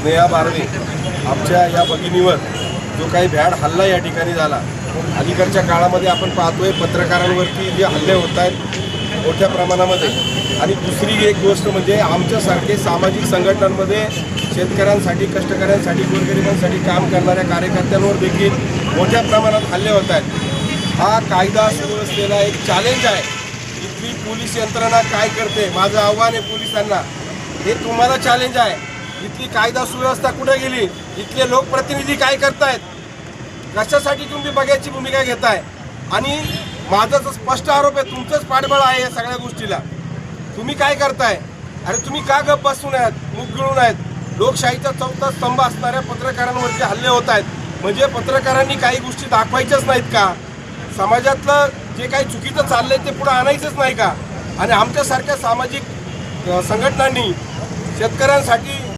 स्नेहा बारवे आमच्या या भगिनीवर जो काही भ्याड हल्ला या ठिकाणी झाला, अलीकडच्या काळामध्ये आपण पाहतोय पत्रकारांवरती जे हल्ले होत आहेत मोठ्या प्रमाणामध्ये। आणि दुसरी एक गोष्ट म्हणजे आमच्यासारखे सामाजिक संघटनांमध्ये शेतकऱ्यांसाठी, कष्टकऱ्यांसाठी, गोरगरिबांसाठी काम करणाऱ्या कार्यकर्त्यांवर देखील मोठ्या प्रमाणात हल्ले होत आहेत। हा कायदा सुव्यवस्थेला एक चॅलेंज आहे। इथली पोलीस यंत्रणा काय करते, माझं आव्हान आहे पोलिसांना, हे तुम्हाला चॅलेंज आहे। इथली कायदा सुव्यवस्था कुठे गेली? इथले लोकप्रतिनिधी काय करतायत? कशासाठी तुम्ही बघायची भूमिका घेताय? आणि माझा तर स्पष्ट आरोप आहे, तुमचंच पाठबळ आहे या सगळ्या गोष्टीला। तुम्ही काय करताय? अरे तुम्ही का गप बसून आहेत, मुख गिळून आहेत? लोकशाहीचा चौथा स्तंभ असणाऱ्या पत्रकारांवरती हल्ले होत आहेत, म्हणजे पत्रकारांनी काही गोष्टी दाखवायच्याच नाहीत का? समाजातलं जे काही चुकीचं चाललंय ते पुढे आणायचंच नाही का? आणि आमच्यासारख्या सामाजिक संघटनांनी शेतकऱ्यांसाठी